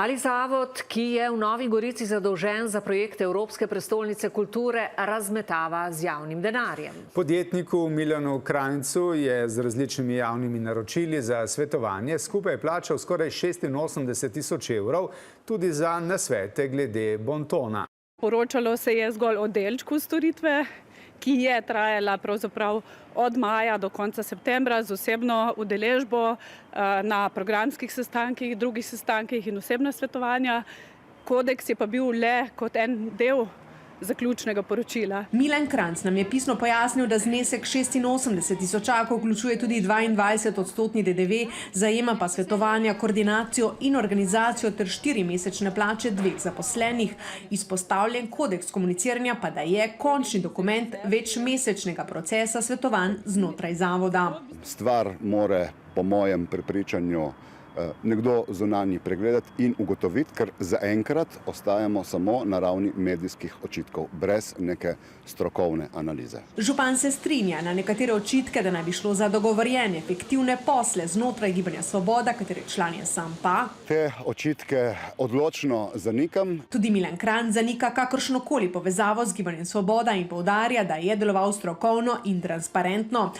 Ali zavod, ki je v Novi Gorici zadolžen za projekt Evropske prestolnice kulture, razmetava z javnim denarjem? Podjetniku Milanu Krajncu je z različnimi javnimi naročili za svetovanje skupaj plačal skoraj 86.000 evrov tudi za nasvete glede bontona. Poročalo se je zgolj o delčku storitve, ki je trajala pravzaprav od maja do konca septembra z osebno udeležbo na programskih sestankih, drugih sestankih in osebna svetovanja. Kodeks je pa bil le kot en del zaključnega poročila. Milan Krajnc nam je pisno pojasnil, da znesek 86.000 vključuje tudi 22% DDV, zajema pa svetovanja, koordinacijo in organizacijo ter 4-mesečne plače 2 zaposlenih. Izpostavljen kodeks komuniciranja pa da je končni dokument večmesečnega procesa svetovanj znotraj zavoda. Stvar more po mojem prepričanju nekdo zunanji pregledati in ugotoviti, ker zaenkrat ostajamo samo na ravni medijskih očitkov, brez neke strokovne analize. Župan se strinja na nekatere očitke, da naj bi šlo za dogovorjene fiktivne posle znotraj Gibanja Svoboda, katere član je sam pa. Te očitke odločno zanikam. Tudi Milan Krajnc zanika kakršnokoli povezavo z Gibanjem Svoboda in poudarja, da je deloval strokovno in transparentno.